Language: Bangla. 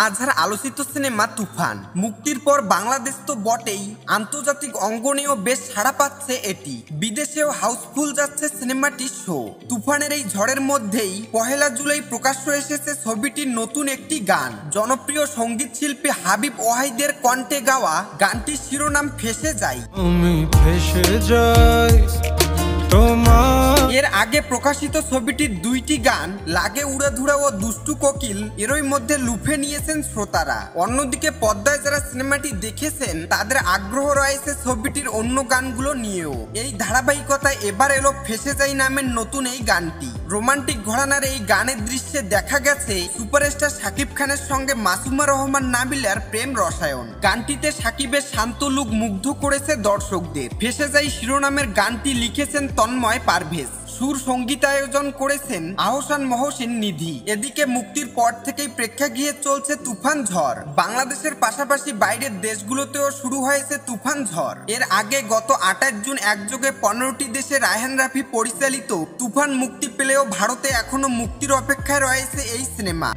আজহার আলোচিত সিনেমা তুফান মুক্তির পর বাংলাদেশ তো বটেই, আন্তর্জাতিক অঙ্গনেও বেশ সাড়া পাচ্ছে এটি। বিদেশেও হাউসফুল যাচ্ছে সিনেমাটির শো। তুফানের এই ঝড়ের মধ্যেই 1 জুলাই প্রকাশ্য এসেছে ছবিটির নতুন একটি গান। জনপ্রিয় সঙ্গীত শিল্পী হাবিব ওয়াহিদের কণ্ঠে গাওয়া গানটির শিরোনাম ফেঁসে যাই। আমি ফেঁসে যাই এর আগে প্রকাশিত ছবিটির 2টি গান লাগে উড়াধুরা ও দুষ্টু কোকিল এরই মধ্যে লুফে নিয়েছেন শ্রোতারা। অন্যদিকে পর্দায় যারা সিনেমাটি দেখেছেন তাদের আগ্রহ রয়েছে ছবিটির অন্য গানগুলো নিয়েও। এই ধারাবাহিকতায় এবার এলো ফেঁসে যাই নামের নতুন এই গানটি। রোমান্টিক ঘরানার এই গানের দৃশ্যে দেখা গেছে সুপারস্টার শাকিব খানের সঙ্গে মাসুমা রহমান নাবিলার প্রেম রসায়ন। গানটিতে শাকিবের শান্ত লুক মুগ্ধ করেছে দর্শকদের। ফেঁসে যাই শিরোনামের গানটি লিখেছেন তন্ময় পারভেজ, সুর সঙ্গীতায়োজন করেছেন আহসান মহসিন নিধি। এদিকে মুক্তির পর থেকেই প্রেক্ষাগৃহে চলছে তুফান ঝড়। বাংলাদেশের পাশাপাশি বাইরের দেশগুলোতেও শুরু হয়েছে তুফান ঝড়। এর আগে গত 28 জুন একযোগে 15টি দেশে রায়হান রাফি পরিচালিত তুফান মুক্তি পেলেও ভারতে এখনো মুক্তির অপেক্ষায় রয়েছে এই সিনেমা।